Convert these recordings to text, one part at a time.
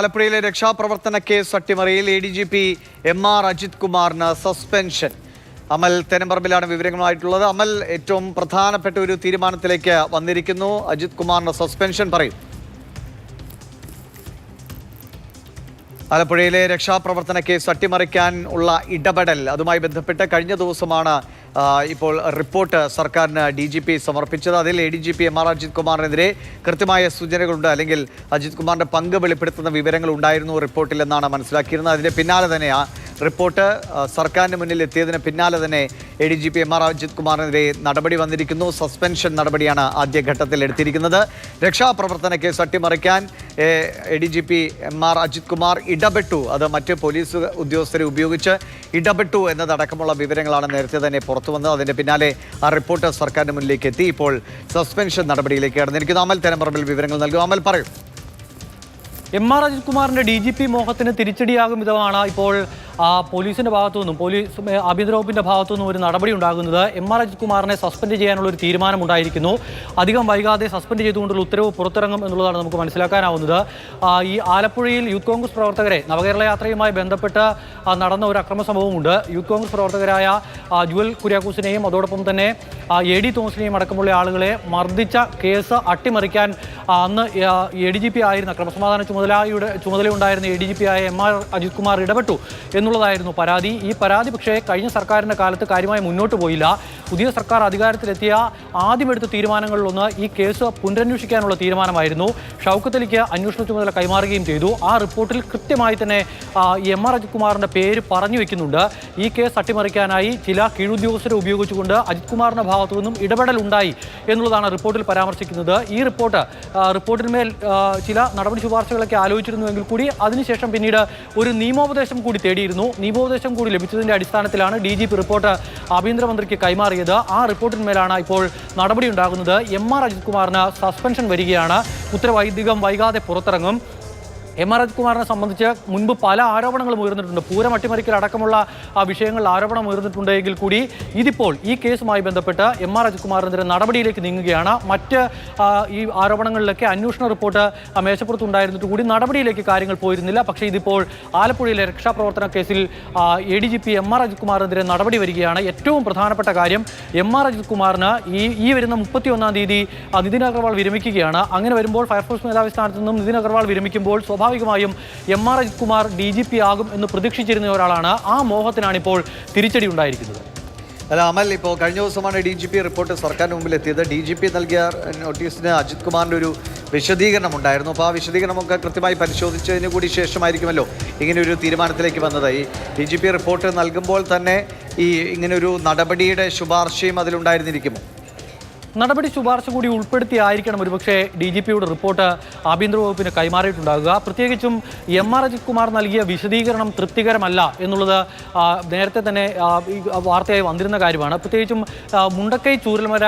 ആലപ്പുഴയിലെ രക്ഷാപ്രവർത്തന case അട്ടിമറിയിൽ ADGP MR Ajith കുമാറിന് suspension. അമൽ തെനമ്പറമ്പിലാണ് വിവരങ്ങളുമായിട്ടുള്ളത്. അമൽ, ഏറ്റവും പ്രധാനപ്പെട്ട ഒരു തീരുമാനത്തിലേക്ക് വന്നിരിക്കുന്നു. അജിത് കുമാറിന് സസ്പെൻഷൻ പറയും. ആലപ്പുഴയിലെ രക്ഷാപ്രവർത്തന കേസ് അട്ടിമറിക്കാൻ ഉള്ള ഇടപെടൽ, അതുമായി ബന്ധപ്പെട്ട് കഴിഞ്ഞ ദിവസമാണ് ഇപ്പോൾ റിപ്പോർട്ട് സർക്കാരിന് DGP സമർപ്പിച്ചത്. അതിൽ ADGP MR അജിത് കുമാറിനെതിരെ കൃത്യമായ സൂചനകളുണ്ട്, അല്ലെങ്കിൽ അജിത് കുമാറിന്റെ പങ്ക് വെളിപ്പെടുത്തുന്ന വിവരങ്ങൾ ഉണ്ടായിരുന്നു റിപ്പോർട്ടിൽ എന്നാണ് മനസ്സിലാക്കിയിരുന്നത്. അതിന്റെ പിന്നാലെ തന്നെ ആ റിപ്പോർട്ട് സർക്കാരിന് മുന്നിൽ എത്തിയതിന് പിന്നാലെ തന്നെ ADGP MR അജിത് കുമാറിനെതിരെ നടപടി വന്നിരിക്കുന്നു. സസ്പെൻഷൻ നടപടിയാണ് ആദ്യഘട്ടത്തിൽ എടുത്തിരിക്കുന്നത്. രക്ഷാപ്രവർത്തന കേസ് അട്ടിമറിക്കാൻ ADGP MR അജിത് കുമാർ ഇടപെട്ടു, അത് മറ്റ് പോലീസ് ഉദ്യോഗസ്ഥരെ ഉപയോഗിച്ച് ഇടപെട്ടു എന്നതടക്കമുള്ള വിവരങ്ങളാണ് നേരത്തെ തന്നെ പുറത്തു വന്നത്. അതിന്റെ പിന്നാലെ ആ റിപ്പോർട്ട് സർക്കാരിന് മുന്നിലേക്ക് എത്തി. ഇപ്പോൾ സസ്പെൻഷൻ നടപടിയിലേക്ക് കടന്നിരിക്കുന്നു. അമൽ തെനമ്പറമ്പിൽ വിവരങ്ങൾ നൽകും. അമൽ, പറയും. MR അജിത് കുമാറിന്റെ DGP മോഹത്തിന് തിരിച്ചടിയാകും വിധമാണ് ഇപ്പോൾ പോലീസിന്റെ ഭാഗത്തു നിന്നും, ആഭ്യന്തര വകുപ്പിന്റെ ഭാഗത്തു നിന്നും ഒരു നടപടി ഉണ്ടാകുന്നത്. MR അജിത് കുമാറിനെ സസ്പെൻഡ് ചെയ്യാനുള്ള ഒരു തീരുമാനമുണ്ടായിരിക്കുന്നു. അധികം വൈകാതെ സസ്പെൻഡ് ചെയ്തുകൊണ്ടുള്ള ഉത്തരവ് പുറത്തിറങ്ങും എന്നുള്ളതാണ് നമുക്ക് മനസ്സിലാക്കാനാവുന്നത്. ഈ ആലപ്പുഴയിൽ യൂത്ത് കോൺഗ്രസ് പ്രവർത്തകരെ നവകേരള യാത്രയുമായി ബന്ധപ്പെട്ട് നടന്ന ഒരു അക്രമ സംഭവമുണ്ട്. യൂത്ത് കോൺഗ്രസ് പ്രവർത്തകരായ ജുവൽ കുര്യാക്കോസിനെയും അതോടൊപ്പം തന്നെ AD തോമസിനെയും അടക്കമുള്ള ആളുകളെ മർദ്ദിച്ച കേസ് അട്ടിമറിക്കാൻ അന്ന് ADGP ആയിരുന്ന ക്രമസമാധാന ചുമതലയുണ്ടായിരുന്ന ADGP ആയ MR അജിത് കുമാർ ഇടപെട്ടു എന്നുള്ളതായിരുന്നു പരാതി. ഈ പരാതി പക്ഷേ കഴിഞ്ഞ സർക്കാരിൻ്റെ കാലത്ത് കാര്യമായി മുന്നോട്ട് പോയില്ല. പുതിയ സർക്കാർ അധികാരത്തിലെത്തിയ ആദ്യമെടുത്ത തീരുമാനങ്ങളിലൊന്ന് ഈ കേസ് പുനരന്വേഷിക്കാനുള്ള തീരുമാനമായിരുന്നു. ഷൗക്കത്ത് അലിക്ക് അന്വേഷണ ചുമതല കൈമാറുകയും ചെയ്തു. ആ റിപ്പോർട്ടിൽ കൃത്യമായി തന്നെ MR അജിത് കുമാറിൻ്റെ പേര് പറഞ്ഞു വെക്കുന്നുണ്ട്. ഈ കേസ് അട്ടിമറിക്കാനായി ചില കീഴുദ്യോഗസ്ഥരെ ഉപയോഗിച്ചുകൊണ്ട് അജിത് കുമാറിൻ്റെ ഭാഗത്തു നിന്നും ഇടപെടൽ ഉണ്ടായി എന്നുള്ളതാണ് റിപ്പോർട്ടിൽ പരാമർശിക്കുന്നത്. ഈ റിപ്പോർട്ടിന്മേൽ ചില നടപടി ശുപാർശകളൊക്കെ ആലോചിച്ചിരുന്നുവെങ്കിൽ കൂടി അതിനുശേഷം പിന്നീട് ഒരു നിയമോപദേശം കൂടി തേടിയിരുന്നു. നിയമോപദേശം കൂടി ലഭിച്ചതിൻ്റെ അടിസ്ഥാനത്തിലാണ് DGP റിപ്പോർട്ട് ആഭ്യന്തരമന്ത്രിക്ക് കൈമാറിയത്. ആ റിപ്പോർട്ടിന്മേലാണ് ഇപ്പോൾ നടപടി ഉണ്ടാകുന്നത്. MR അജിത് കുമാറിന് സസ്പെൻഷൻ വരികയാണ്. ഉത്തരവ് അധികം വൈകാതെ പുറത്തിറങ്ങും. MR അജിത് കുമാറിനെ സംബന്ധിച്ച് മുൻപ് പല ആരോപണങ്ങളും ഉയർന്നിട്ടുണ്ട്. പൂരം അട്ടിമറിക്കൽ അടക്കമുള്ള വിഷയങ്ങളിൽ ആരോപണം ഉയർന്നിട്ടുണ്ടെങ്കിൽ കൂടി ഇതിപ്പോൾ ഈ കേസുമായി ബന്ധപ്പെട്ട് MR അജിത് കുമാറിനെതിരെ നടപടിയിലേക്ക് നീങ്ങുകയാണ്. മറ്റ് ഈ ആരോപണങ്ങളിലൊക്കെ അന്വേഷണ റിപ്പോർട്ട് മേശപ്പുറത്തുണ്ടായിരുന്നിട്ട് കൂടി നടപടിയിലേക്ക് കാര്യങ്ങൾ പോയിരുന്നില്ല. പക്ഷേ ഇതിപ്പോൾ ആലപ്പുഴയിലെ രക്ഷാപ്രവർത്തന കേസിൽ ADGP MR അജിത് കുമാറിനെതിരെ നടപടി വരികയാണ്. ഏറ്റവും പ്രധാനപ്പെട്ട കാര്യം, MR അജിത് കുമാറിന് ഈ വരുന്ന 31-ാം തീയതി നിതിൻ അഗർവാൾ വിരമിക്കുകയാണ്. അങ്ങനെ വരുമ്പോൾ ഫയർഫോഴ്സ് മേധാവി സ്ഥാനത്ത് നിന്നും നിതിൻ അഗർവാൾ വിരമിക്കുമ്പോൾ സ്വാഭാവികമായും MR അജിത് കുമാർ DGP ആകും എന്ന് പ്രതീക്ഷിച്ചിരുന്ന ഒരാളാണ്. ആ മോഹത്തിനാണ് ഇപ്പോൾ തിരിച്ചടി ഉണ്ടായിരിക്കുന്നത്. അല്ല അമൽ, ഇപ്പോൾ കഴിഞ്ഞ ദിവസമാണ് DGP റിപ്പോർട്ട് സർക്കാരിന് മുമ്പിൽ എത്തിയത്. DGP നൽകിയ നോട്ടീസിന് അജിത് കുമാറിൻ്റെ ഒരു വിശദീകരണം ഉണ്ടായിരുന്നു. അപ്പോൾ ആ വിശദീകരണമൊക്കെ കൃത്യമായി പരിശോധിച്ചതിന് കൂടി ശേഷമായിരിക്കുമല്ലോ ഇങ്ങനെയൊരു തീരുമാനത്തിലേക്ക് വന്നത്. ഈ DGP റിപ്പോർട്ട് നൽകുമ്പോൾ തന്നെ ഇങ്ങനൊരു നടപടിയുടെ ശുപാർശയും അതിലുണ്ടായിരുന്നിരിക്കുമോ? നടപടി ശുപാർശ കൂടി ഉൾപ്പെടുത്തിയായിരിക്കണം ഒരുപക്ഷെ DGPയുടെ റിപ്പോർട്ട് ആഭ്യന്തര വകുപ്പിന് കൈമാറിയിട്ടുണ്ടാകുക. പ്രത്യേകിച്ചും MR അജിത് കുമാർ നൽകിയ വിശദീകരണം തൃപ്തികരമല്ല എന്നുള്ളത് നേരത്തെ തന്നെ വാർത്തയായി വന്നിരുന്ന കാര്യമാണ്. പ്രത്യേകിച്ചും മുണ്ടക്കൈ ചൂരൽമല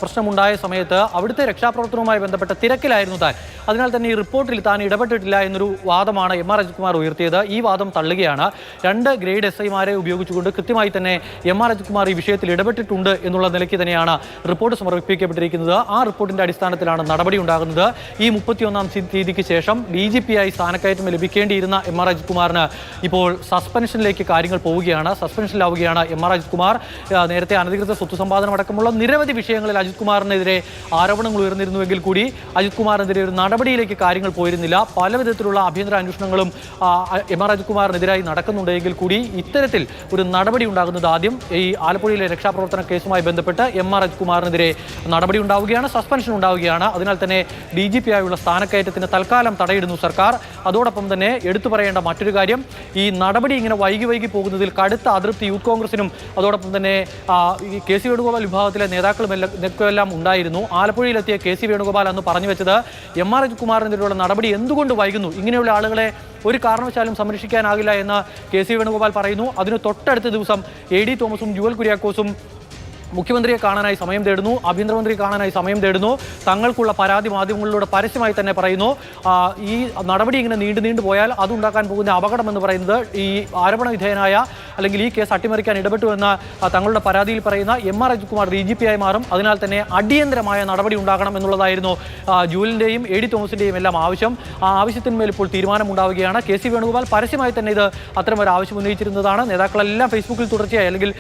പ്രശ്നമുണ്ടായ സമയത്ത് അവിടുത്തെ രക്ഷാപ്രവർത്തനവുമായി ബന്ധപ്പെട്ട തിരക്കിലായിരുന്നു താൻ. അതിനാൽ തന്നെ ഈ റിപ്പോർട്ടിൽ താൻ ഇടപെട്ടിട്ടില്ല എന്നൊരു വാദമാണ് MR അജിത് കുമാർ ഉയർത്തിയത്. ഈ വാദം തള്ളുകയാണ്. 2 ഗ്രേഡ് SIമാരെ ഉപയോഗിച്ചുകൊണ്ട് കൃത്യമായി തന്നെ MR അജിത് കുമാർ ഈ വിഷയത്തിൽ ഇടപെട്ടിട്ടുണ്ട് എന്നുള്ള നിലയ്ക്ക് തന്നെയാണ് റിപ്പോർട്ട് സമർപ്പിക്കപ്പെട്ടിരിക്കുന്നത്. ആ റിപ്പോർട്ടിന്റെ അടിസ്ഥാനത്തിലാണ് നടപടി ഉണ്ടാകുന്നത്. ഈ 31-ാം തീയതിക്ക് ശേഷം DGP ആയി സ്ഥാനക്കയറ്റം ലഭിക്കേണ്ടിയിരുന്ന MR അജിത് കുമാറിന് ഇപ്പോൾ സസ്പെൻഷനിലേക്ക് കാര്യങ്ങൾ പോവുകയാണ്. സസ്പെൻഷനിലാവുകയാണ് MR അജിത് കുമാർ. നേരത്തെ അനധികൃത സ്വത്ത് സമ്പാദനം അടക്കമുള്ള നിരവധി വിഷയങ്ങളിൽ അജിത് കുമാറിനെതിരെ ആരോപണങ്ങൾ ഉയർന്നിരുന്നുവെങ്കിൽ കൂടി അജിത് കുമാറിനെതിരെ ഒരു നടപടിയിലേക്ക് കാര്യങ്ങൾ പോയിരുന്നില്ല. പല വിധത്തിലുള്ള ആഭ്യന്തര അന്വേഷണങ്ങളും MR അജിത് കുമാറിനെതിരായി നടക്കുന്നുണ്ടെങ്കിൽ കൂടി ഇത്തരത്തിൽ ഒരു നടപടി ഉണ്ടാകുന്നത് ആദ്യം ഈ ആലപ്പുഴയിലെ രക്ഷാപ്രവർത്തന കേസുമായി ബന്ധപ്പെട്ട് MR അജിത് കുമാറിനെതിരെ നടപടി ഉണ്ടാവുകയാണ്, സസ്പെൻഷൻ ഉണ്ടാവുകയാണ്. അതിനാൽ തന്നെ DGP ആയുള്ള സ്ഥാനക്കയറ്റത്തിന് തൽക്കാലം തടയിടുന്നു സർക്കാർ. അതോടൊപ്പം തന്നെ എടുത്തു പറയേണ്ട മറ്റൊരു കാര്യം, ഈ നടപടി ഇങ്ങനെ വൈകി പോകുന്നതിൽ കടുത്ത അതൃപ്തി യൂത്ത് കോൺഗ്രസിനും അതോടൊപ്പം തന്നെ ഈ KC വേണുഗോപാൽ വിഭാഗത്തിലെ നേതാക്കളുമെല്ലാം ഉണ്ടായിരുന്നു. ആലപ്പുഴയിലെത്തിയ KC വേണുഗോപാൽ അന്ന് പറഞ്ഞു വെച്ചത് MR അജിത് കുമാറിനെതിരെയുള്ള നടപടി എന്തുകൊണ്ട് വൈകുന്നു, ഇങ്ങനെയുള്ള ആളുകളെ ഒരു കാരണവശാലും സംരക്ഷിക്കാനാകില്ല എന്ന് KC വേണുഗോപാൽ പറയുന്നു. അതിന് തൊട്ടടുത്ത ദിവസം AD തോമസും ജുവൽ കുര്യാക്കോസും മുഖ്യമന്ത്രിയെ കാണാനായി സമയം തേടുന്നു, ആഭ്യന്തരമന്ത്രിയെ കാണാനായി സമയം തേടുന്നു. തങ്ങൾക്കുള്ള പരാതി മാധ്യമങ്ങളിലൂടെ പരസ്യമായി തന്നെ പറയുന്നു. ഈ നടപടി ഇങ്ങനെ നീണ്ടു പോയാൽ അതുണ്ടാക്കാൻ പോകുന്ന അപകടം എന്ന് പറയുന്നത് ഈ ആരോപണ വിധേയനായ അല്ലെങ്കിൽ ഈ കേസ് അട്ടിമറിക്കാൻ ഇടപെട്ടു എന്ന തങ്ങളുടെ പരാതിയിൽ പറയുന്ന എം.ആർ. അജിത് കുമാർ DGP ആയി മാറും. അതിനാൽ തന്നെ അടിയന്തരമായ നടപടി ഉണ്ടാകണം എന്നുള്ളതായിരുന്നു ജൂലിൻ്റെയും എ.ഡി. തോമസിൻ്റെയും എല്ലാം ആവശ്യം. ആ ആവശ്യത്തിന്മേൽ ഇപ്പോൾ തീരുമാനമുണ്ടാവുകയാണ്. കെ.സി. വേണുഗോപാൽ പരസ്യമായി തന്നെ ഇത് അത്തരമൊരു ആവശ്യം ഉന്നയിച്ചിരുന്നതാണ്. നേതാക്കളെല്ലാം ഫേസ്ബുക്കിൽ തുടർച്ചയായി അല്ലെങ്കിൽ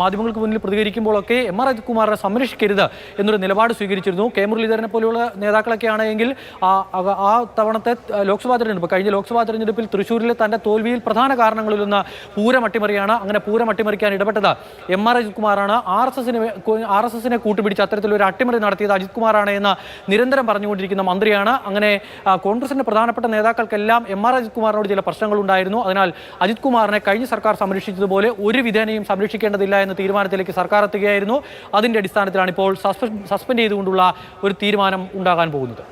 മാധ്യമങ്ങൾക്ക് മുന്നിൽ പ്രതികരിക്കുമ്പോഴൊക്കെ എം.ആർ. അജിത് കുമാറിനെ സംരക്ഷിക്കരുത് എന്നൊരു നിലപാട് സ്വീകരിച്ചിരുന്നു. കെ മുരളീധരനെ പോലെയുള്ള നേതാക്കളൊക്കെ ആണെങ്കിൽ ആ തവണത്തെ ലോക്സഭാ തെരഞ്ഞെടുപ്പ് കഴിഞ്ഞ ലോക്സഭാ തെരഞ്ഞെടുപ്പിൽ തൃശ്ശൂരിലെ തന്റെ തോൽവിയിൽ പ്രധാന കാരണങ്ങളിലൊന്ന് പൂരം അട്ടിമറിയാണ്. അങ്ങനെ പൂരം അട്ടിമറിക്കാൻ ഇടപെട്ടത് എം.ആർ. അജിത് കുമാറാണ്. ആർ.എസ്.എസിനെ കൂട്ടുപിടിച്ച് അത്തരത്തിലൊരു അട്ടിമറി നടത്തിയത് അജിത് കുമാറാണ് എന്ന് നിരന്തരം പറഞ്ഞുകൊണ്ടിരിക്കുന്ന മന്ത്രിയാണ്. അങ്ങനെ കോൺഗ്രസിന്റെ പ്രധാനപ്പെട്ട നേതാക്കൾക്കെല്ലാം എം.ആർ. അജിത് കുമാറിനോട് ചില പ്രശ്നങ്ങളുണ്ടായിരുന്നു. അതിനാൽ അജിത് കുമാറിനെ കഴിഞ്ഞ സർക്കാർ സംരക്ഷിച്ചതുപോലെ ഒരു വിധേനയും സംരക്ഷിക്കേണ്ടതില്ല എന്ന തീരുമാനത്തിലേക്ക് സർക്കാർ എത്തുകയായിരുന്നു. അതിന്റെ അടിസ്ഥാനത്തിലാണ് ഇപ്പോൾ സസ്പെൻഡ് ചെയ്തുകൊണ്ടുള്ള ഒരു തീരുമാനം ഉണ്ടാകാൻ പോകുന്നത്.